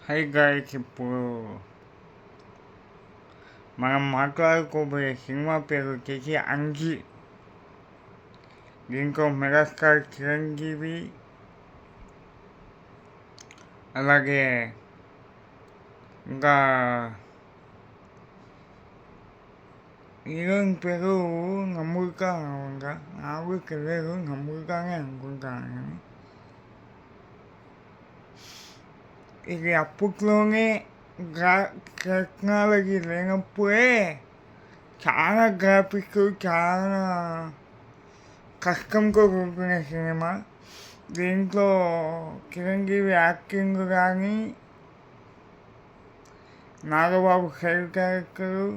High guys, ఇప్పుడు మనం మాట్లాడుకోబోయే cinema పేరు వచ్చేసి అంజి. దీంట్లో మెగాస్టార్ చిరంజీవి, అలాగే ఇంకా హీరోయిన్ పేరు నమ్ముతా అనుకుంటా, నాకు తెలియదు, నమ్ముతానే అనుకుంటాను. కానీ ఇది అప్పట్లోనే టెక్నాలజీ లేనప్పుడే చాలా గ్రాఫిక్స్, చాలా కష్టంతో కూడుకునే సినిమా. దీంట్లో చిరంజీవి యాక్టింగ్ కానీ, నాగబాబు సైడ్ క్యారెక్టరు,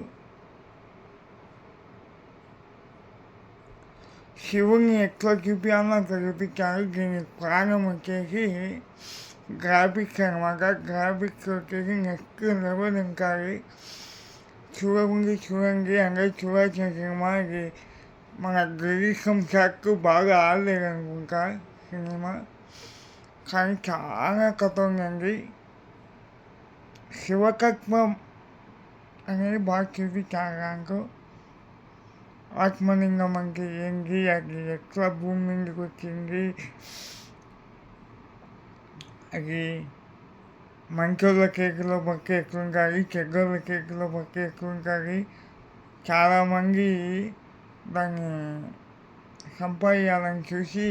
శివుని ఎట్లా చూపించాలో అట్లా చూపించారు. దీని ప్రాణం వచ్చేసి గ్రాఫిక్స్ అనమాట. గ్రాఫిక్స్ వచ్చేసి నెక్స్ట్ లెవెల్. ఇంకా చూడండి అందరూ చూడాల్సిన సినిమా ఇది. మన గిరీశం షాట్ బాగా ఆడలేదు అనుకుంటా సినిమా, కానీ చాలా కథ ఉందండి. శివతత్వం అనేది బాగా చూపించారు దాంట్లో. ఆత్మలింగం అంటే ఏంటి, అది ఎట్లా భూమి మీదకి వచ్చింది, అది మంచోళ్ళ కేకులో పక్క ఎట్లుంటుంది, చెడ్డోళ్ళ కేకులో పక్క ఎట్లుంటుంది. చాలామంది దాన్ని సంపాదించాలని చూసి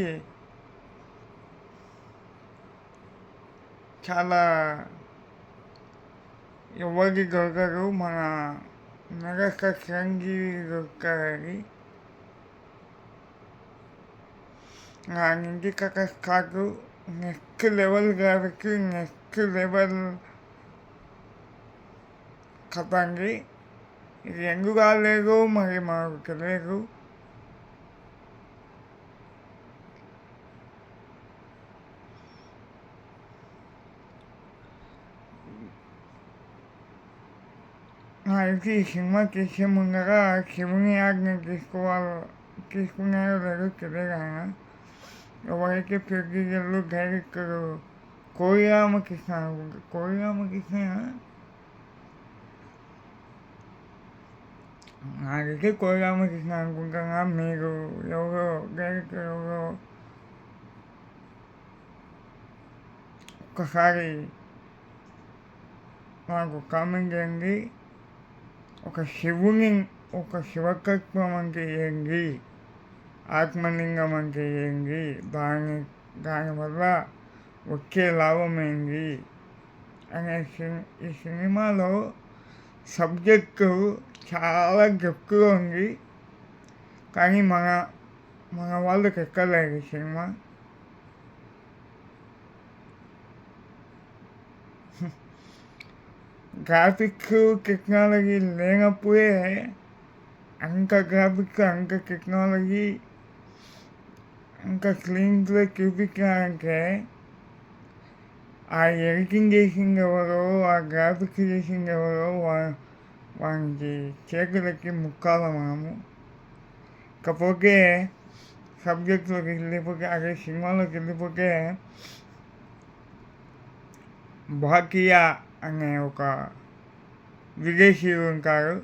చాలా ఎవరికి దొరకరు. మన మెగాస్టార్ చిరంజీవి దొరకారు. నా నుంచి కథ start, next level graphics, next level కథ అండి. ఇది ఎందుకు కాలేదు మరి మాకు తెలియదు. నాకు ఈ సినిమా తీసే ముందర శివుని ఆజ్ఞ తీసుకున్నారో లేదో తెలియదు. ఆయన ఎవరైతే ప్రొడ్యూసర్లు, డైరెక్టరు కోడి రామకృష్ణ అనుకుంటా, కోడి రామకృష్ణ నాకైతే కోడి రామకృష్ణ అనుకుంటున్నా. మీరు ఎవరో డైరెక్టర్ ఎవరో ఒక్కసారి నాకు కామెంట్ చేయండి. ఒక శివతత్వం అంటే ఏంటి, ఆత్మలింగం అంటే ఏంటి, దానివల్ల వచ్చే లాభం ఏంటి అనే ఈ సినిమాలో సబ్జెక్టు చాలా గట్టిగా ఉంది. కానీ మన వాళ్ళకి ఎక్కలేదు ఈ సినిమా. గ్రాఫిక్స్ టెక్నాలజీ లేనప్పుడే అంత గ్రాఫిక్స్, అంత టెక్నాలజీ, అంత క్లీన్ ప్లే చూపించాలంటే ఆ ఎడిటింగ్ చేసింది ఎవరో, ఆ గ్రాఫిక్స్ చేసింది ఎవరో వానికి చేతులకి ముక్కాల మనము. ఇకపోతే సబ్జెక్టులోకి వెళ్ళిపోతే, అదే సినిమాలోకి వెళ్ళిపోతే, భాటియా అనే ఒక విదేశీయుడు ఉంటారు.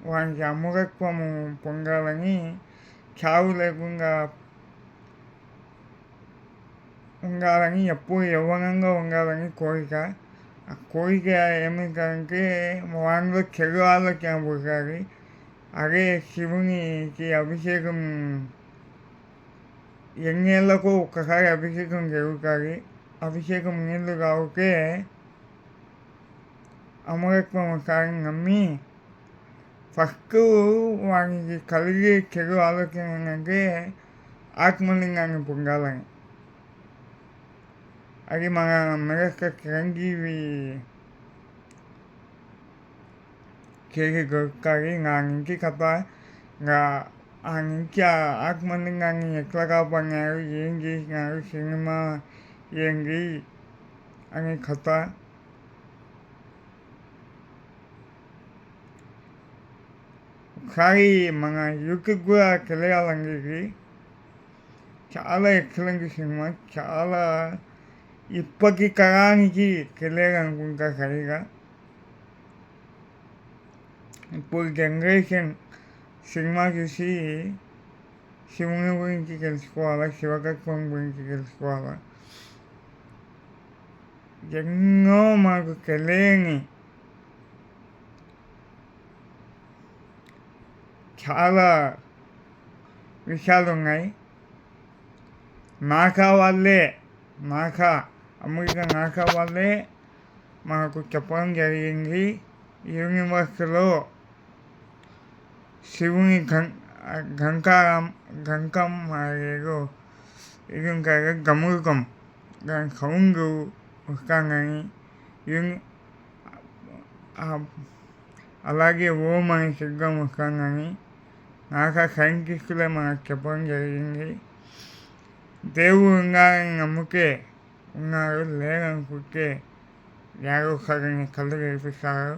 వానికి అమరత్వము పొందాలని, చావు లేకుండా ఉండాలని, ఎప్పుడు యవ్వనంగా ఉండాలని కోరిక. ఆ కోరిక ఏమిటంటే వానిలో చెడు ఆలోచన పుట్టాలి. అదే శివునికి అభిషేకం ఎన్నేళ్లకు ఒక్కసారి అభిషేకం జరుగుతుంది. అభిషేకం నీళ్లు తాగితే అమరత్వం ఒకసారి నమ్మి ఫస్ట్ వానికి కలిగే చెడు ఆలోచన ఏంటంటే ఆత్మలింగాన్ని పొందాలని. అది మన మెగాస్టార్ చిరంజీవి చేసి దొరుకుతుంది. నా నుంచి కథ, ఆ నుంచి ఆ ఆత్మలింగాన్ని ఎట్లా కాపాడినారు, ఏం చేసినారు, సినిమా ఏంటి అనే కథ. ఒకసారి మన యూట్యూబ్ కూడా తెలియాలండి. ఇది చాలా ఎక్సలెంట్ సినిమా. చాలా ఇప్పటి తరానికి తెలియదనుకుంటా సరిగా. ఇప్పుడు జనరేషన్ సినిమా చూసి శివుని గురించి తెలుసుకోవాలా, శివతత్వం గురించి తెలుసుకోవాలా, ఎన్నో మనకు తెలియని చాలా విషయాలు ఉన్నాయి. నాకా అమెరికా నాకా వాళ్ళే మనకు చెప్పడం జరిగింది. యూనివర్స్లో శివుని గంకం ఏదో ఇది ఉంటుంది గమురుకం, దాని సౌండ్ వస్తానని, అలాగే ఓం అనే శబ్దం వస్తానని నాకా సైంటిస్టులే మనకు చెప్పడం జరిగింది. దేవుడు ఉన్నారని నమ్మితే ఉన్నారు, లేదనుకుంటే యాగోసారిని కళ్ళు తెరిపిస్తారు.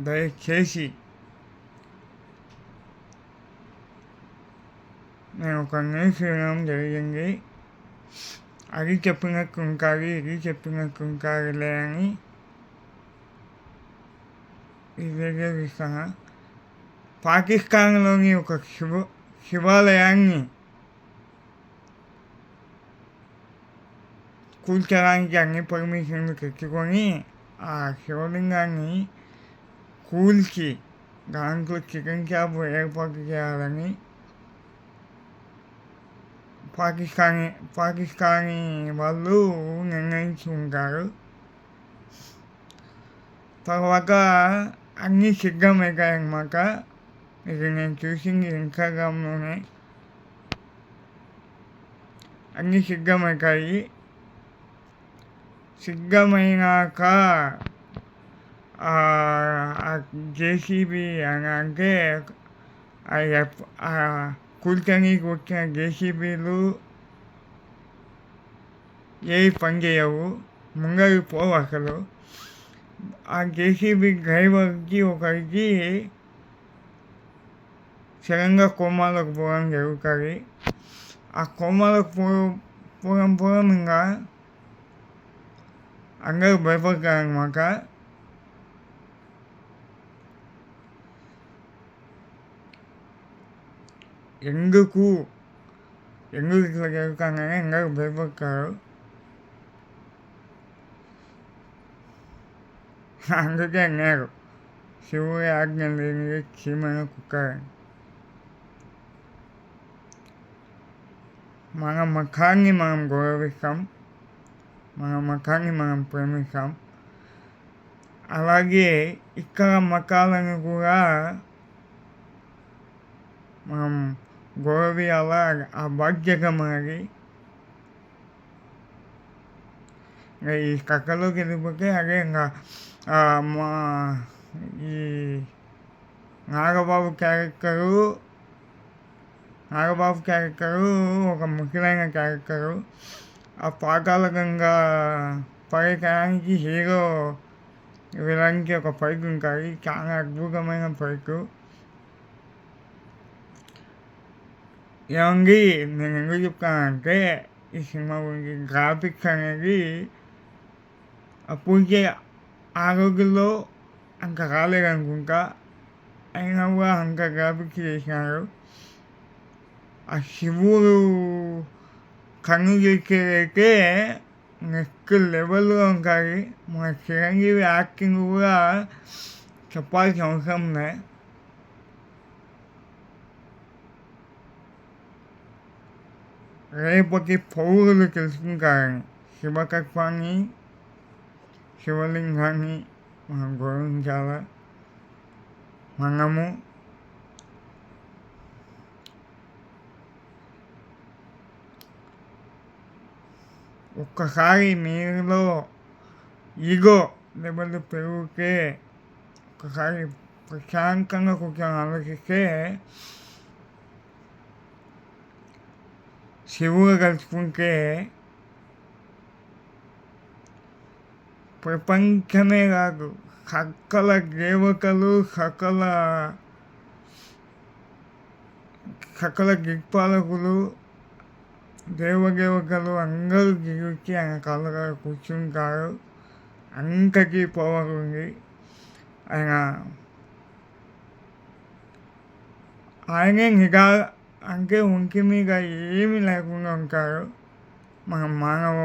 దయచేసి నేను ఒక న్యూస్ వినడం జరిగింది. అది చెప్పినట్టు ఉంటుంది, ఇది చెప్పినట్టు ఉంటుందిలే అని ఈ వీడియో ఇస్తాను. పాకిస్తాన్లోని ఒక శివాలయాన్ని కూల్చడానికి అన్ని పర్మిషన్లు తెచ్చుకొని ఆ శివలింగాన్ని కూల్చి దాంట్లో చికెన్ షాప్ ఏర్పాటు చేయాలని పాకిస్తానీ వాళ్ళు నిర్ణయించి ఉంటారు. తర్వాత అన్నీ సిద్ధమవుతాయన్నమాట. ఇది నేను చూసింది ఇన్స్టాగ్రామ్లోనే. అన్నీ సిద్ధమవుతాయి. సిద్ధమైనాక జేసీబీ అంటే కూల్చనీకి వచ్చిన జేసీబీలు ఏవి పనిచేయవు, ముంగడికి పోవు అసలు. ఆ జేసీబీ డ్రైవర్కి ఒకరికి సడన్గా కోమాలోకి పోవడం జరుగుతుంది. ఆ కోమాలోకి పోవడం ఇంకా అందరూ భయపడతారనమాట. ఎందుకు ఇట్లా జరుగుతుందని అందరూ భయపడతారు. అందుకే అన్నారు శివుడి ఆజ్ఞ లేనిది చీమైన కుక్కరని. మన మతాన్ని మనం గౌరవిస్తాం, మన మతాన్ని మనం ప్రేమిస్తాం. అలాగే ఇతర మతాలను కూడా మనం గౌరవించాలా, ఆ బాధ్యత మనది. ఈ కథలోకి వెళ్ళిపోతే అదే ఇంకా మా ఈ నాగబాబు క్యారెక్టరు ఒక ముఖ్యమైన క్యారెక్టరు. ఆ పాతాళగంగా పడటానికి హీరో విలన్కి ఒక ఫైట్ ఉంటుంది, చాలా అద్భుతమైన ఫైట్. ఏమండి నేను ఎందుకు చెప్తానంటే ఈ సినిమా గురించి గ్రాఫిక్స్ అనేది అప్పటికే ఆ రోజుల్లో అంత రాలేదనుకుంటా, అయినా కూడా అంత గ్రాఫిక్స్ చేసినారు. ఆ శివుడు కన్ను చేసేదైతే నెక్స్ట్ లెవెల్గా ఉంటుంది. మన చిరంజీవి యాక్టింగ్ కూడా చెప్పాల్సిన అవసరం లేదు. రేపటి పౌరులు తెలుసుకుంటారని శివతత్వాన్ని, శివలింగాన్ని మనం గౌరవించాలా. మనము ఒక్కసారి మీలో ఈగో లెవెల్ పెరిగితే, ఒకసారి ప్రశాంతంగా కూర్చొని ఆలోచిస్తే శివుడు కలుసుకుంటే ప్రపంచమే కాదు, సకల దేవతలు, సకల దిక్పాలకులు దేవదేవతలు అందరూ దిగొచ్చి ఆయన కాళ్ళ కాడ కూర్చుంటారు. అంతకీ పవర్ ఉంది. ఆయన ఆయనే అంటే ఒంటి మీద ఏమీ లేకుండా ఉంటారు. మన మానవ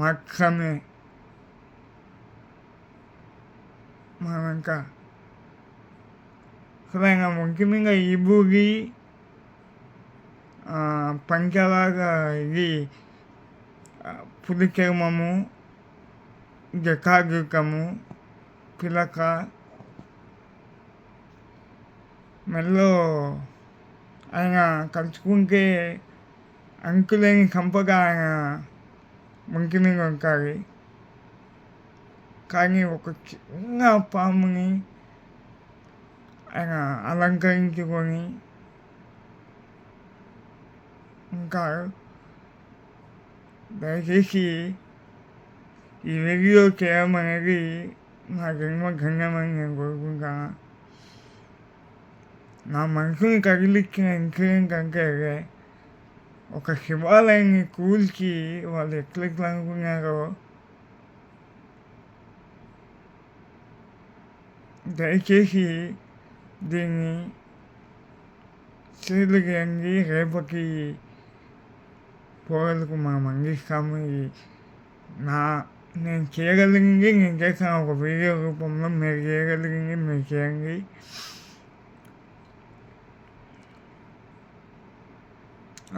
మాత్రమే మనమంతా అసలు ఆయన ఒంటి మీద విభూది పంచలాగా ఇది పులి చర్మము, జటాజూటము, పిలక, మెడలో ఆయన తలుచుకుంటే అంతులేని సంపద ఆయన ఒంటి మీద ఉంటుంది. కానీ ఒక చిన్న పాముని ఆయన అలంకరించుకొని ఉంటారు. దయచేసి ఈ వీడియో చేయడం అనేది నా జన్మ ధన్యమని నేను కోరుకుంటాను. నా మనసుని కదిలిచ్చిన ఇన్సిడెంట్ అంటే ఒక శివాలయాన్ని కూల్చి వాళ్ళు ఎట్లెట్లా అనుకున్నారో దయచేసి దీన్ని స్త్రీలు చేయండి. రేపటి పోగలకు మనం అందిస్తాము. నేను చేయగలిగింది నేను చేస్తాను. ఒక వీడియో రూపంలో మీరు చేయగలిగింది మీరు చేయండి.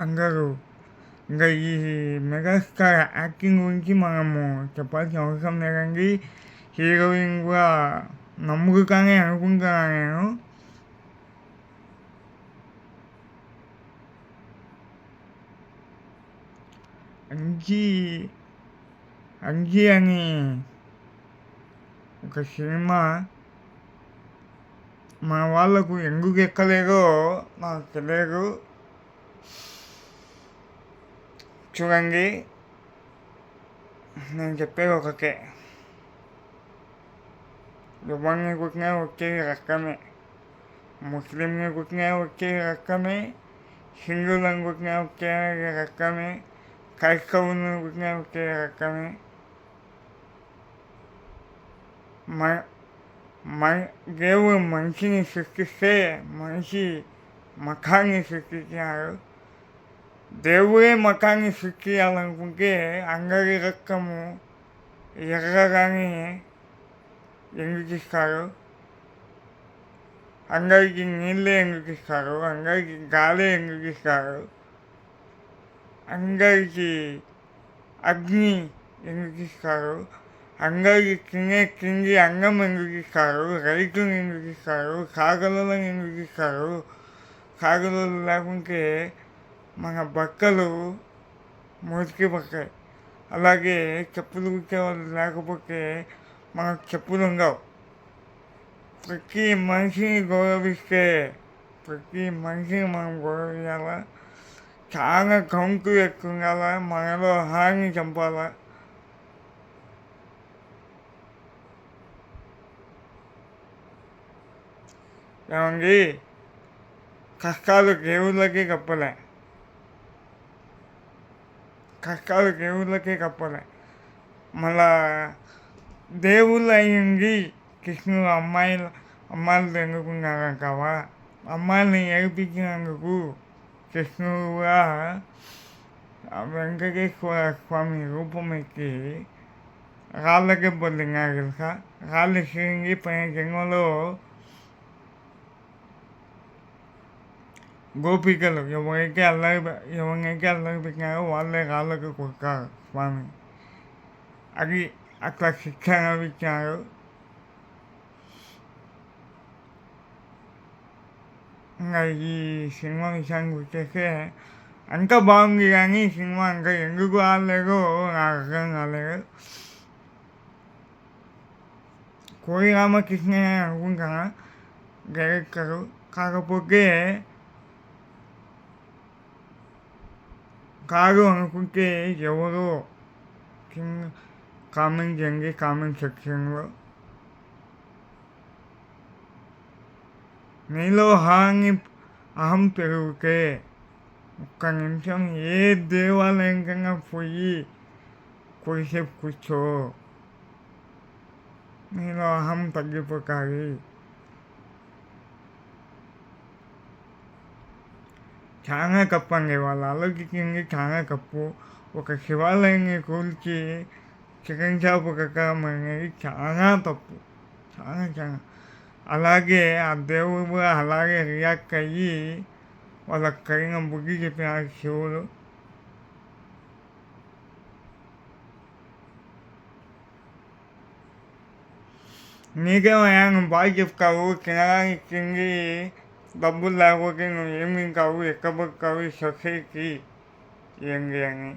అందరూ ఇంకా ఈ మెగాస్టార్ యాక్టింగ్ గురించి మనము చెప్పాల్సిన అవసరం లేదండి. హీరోయిన్ కూడా నమ్ముకుతానే అనుకుంటున్నాను నేను. అంజీ అని ఒక సినిమా మన వాళ్ళకు ఎందుకు ఎక్కలేదో నాకు తెలియదు. చూడండి, నేను చెప్పేది ఒకటే, ఎవరిని కుట్టినా వచ్చేది రక్తమే, ముస్లింని కుట్టినా వచ్చేది రక్తమే, హిందువులను కుట్టినా వచ్చేది రక్తమే, క్రైస్తవులను కుట్టినా వచ్చేది రక్తమే. దేవుడు మనిషిని సృష్టిస్తే మనిషి మతాన్ని సృష్టించినాడు. దేవుడే మతాన్ని సృష్టించాలనుకుంటే అందరి రక్తము ఎర్రగానే ఎందుకు ఇస్తారు? అందరికీ నీళ్ళే ఎందుకు ఇస్తారు? అందరికీ గాలి ఎందుకు ఇస్తారు? అందరికీ అగ్ని ఎందుకు ఇస్తారు? అందరికీ తిండి అన్నం ఎందుకు ఇస్తారు? రైతులు ఎందుకు ఇస్తారు? సాగలను ఎందుకు ఇస్తారు? సాగలు లేకుంటే మన బట్టలు మురికి పడతాయి. అలాగే చెప్పులు కుట్టేవాళ్ళు లేకపోతే మనకు చెప్పులు ఉండవు. ప్రతి మనిషిని గౌరవిస్తే ప్రతి మనిషిని మనం గౌరవించాలా. చాలా కౌంటు ఎక్కువ ఉండాలా. మనలో హాని చంపాలా. ఏమండి, కష్టాలు దేవుళ్ళకి కప్పలే. మళ్ళా దేవుళ్ళు అయ్యింది కృష్ణుడు అమ్మాయిలు ఎన్నుకున్నారంటావా? అమ్మాయిని ఏడిపించినందుకు కృష్ణుడు కూడా వెంకటేశ్వర స్వామి రూపం ఎక్కి రాళ్ళకి బొల్లినారు తెలుసా. రాళ్ళు సిరింగి పైన జన్మలో గోపికలు ఎవరైతే అల్లరి పెట్టినారో వాళ్ళే రాళ్ళకు కొట్టారు స్వామి. అది అట్లా శిక్షణ ఇచ్చారు. ఇంకా ఈ సినిమా విషయానికి వచ్చేస్తే అంతా బాగుంది, కానీ సినిమా ఇంకా ఎందుకు ఆడలేదో నాకు అర్థం కాలేదు. కోడి రామకృష్ణ అనుకుంటున్నా డైరెక్టరు. కాకపోతే కాదు అనుకుంటే ఎవరో కామెంట్ చేయండి కామెంట్ సెక్షన్లో. నీలో అహం పెరిగితే ఒక్క నిమిషం ఏ దేవాలయంకైనా పోయి కొద్దిసేపు కూర్చో, నీలో అహం తగ్గిపోతుంది. చాలా తప్పండి, వాళ్ళు ఆలోచించింది చాలా తప్పు. ఒక శివాలయాన్ని కూల్చి చికెన్ షాపు కట్టడం అనేది చాలా తప్పు, చాలా చాలా. అలాగే ఆ దేవుడు కూడా అలాగే రియాక్ట్ అయ్యి వాళ్ళకి కలిగిన బుద్ధి చెప్పినాడు శివుడు. నీకేమయ్యా నువ్వు బాగా చెప్తావు, తినడానికి తిండి డబ్బులు లేకపోతే నువ్వు ఏం తింటావు, ఎక్కడ బతుకుతావు, సొసైటీ ఏంటి అని.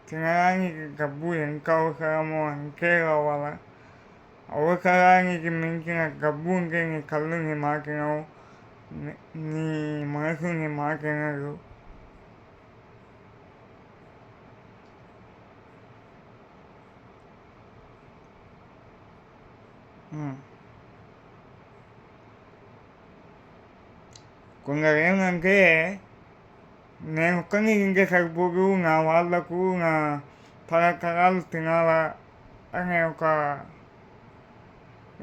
తినడానికి డబ్బు ఎంత అవసరమో అంతే కావాలా. అవసరానికి మించిన డబ్బు ఉంటే నీ కళ్ళు నీ మాట వినవు, నీ మనసు నీ మాట వినదు. కొందరు ఏంటంటే నేను ఒక్కడిని తింటే సరిపోదు, నా వాళ్ళకు నా తరతరాలు తినాలా అనే ఒక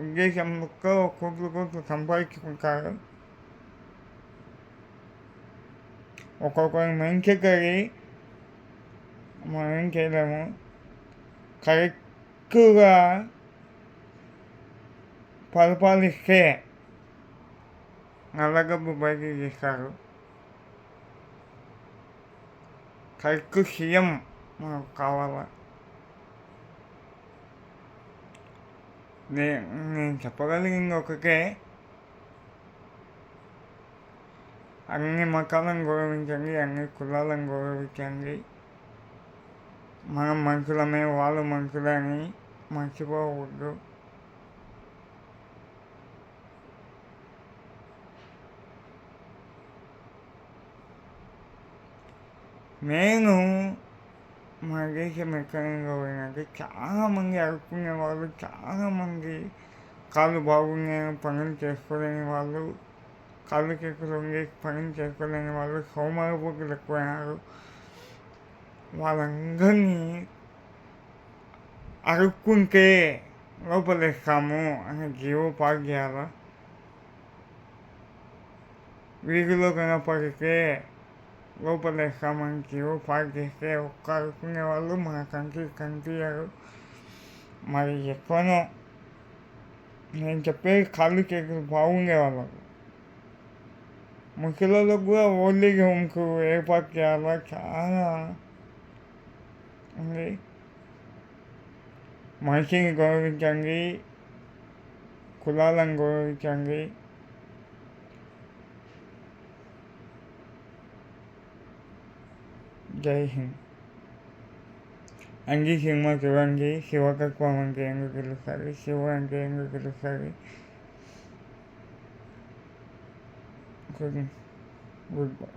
ఉద్దేశంతో కోట్లు సంపాదించుకుంటారు. ఒక్కొక్కరి మెంచకరి మనం ఏం చేయలేము. కరెక్ట్గా పరిపాలిస్తే నల్లగబ్బు బయటికి తీస్తారు. కరెక్ట్ సీఎం మనకు కావాలా. నేను చెప్పగలిగింది ఒకటే, అన్ని మతాలను గౌరవించండి, అన్ని కులాలను గౌరవించండి. మనం మనుషులమే, వాళ్ళు మనుషులే అని మర్చిపోవద్దు. నేను మన దేశం ఎక్కడైనా పోయినట్టు చాలామంది అడుక్కునే వాళ్ళు, చాలామంది కాళ్ళు బాగున్నాయని పనులు చేసుకోలేని వాళ్ళు, కాళ్ళు చేతులు ఉండి పనులు చేసుకోలేని వాళ్ళు, సోమరిపోతులు ఎక్కువైనారు. వాళ్ళందరినీ అడుక్కుంటే లోపలేస్తాము అని జీవో పాస్ చేయాలా. వీధిలో కనపడితే లోపలేస్తామని జీవో పాస్ చేస్తే ఒక్క అడుక్కునే వాళ్ళు మన కనిపించారు. మరి ఎక్కువనో నేను చెప్పేది కాళ్ళు చేతులు బాగుండే వాళ్ళకు. ముసలిళ్ళకు కూడా ఓల్డేజ్ హోమ్స్ ఏర్పాటు చేయాలా, చాలా ఉంది. మనిషిని గౌరవించండి, కులాలను గౌరవించండి. జై హింద్. అంజీ సినిమా చూడండి. శివతత్వం అంటే ఎందుకు తెలుస్తుంది, శివుడు అంటే ఎందుకు తెలుస్తుంది. Good bye.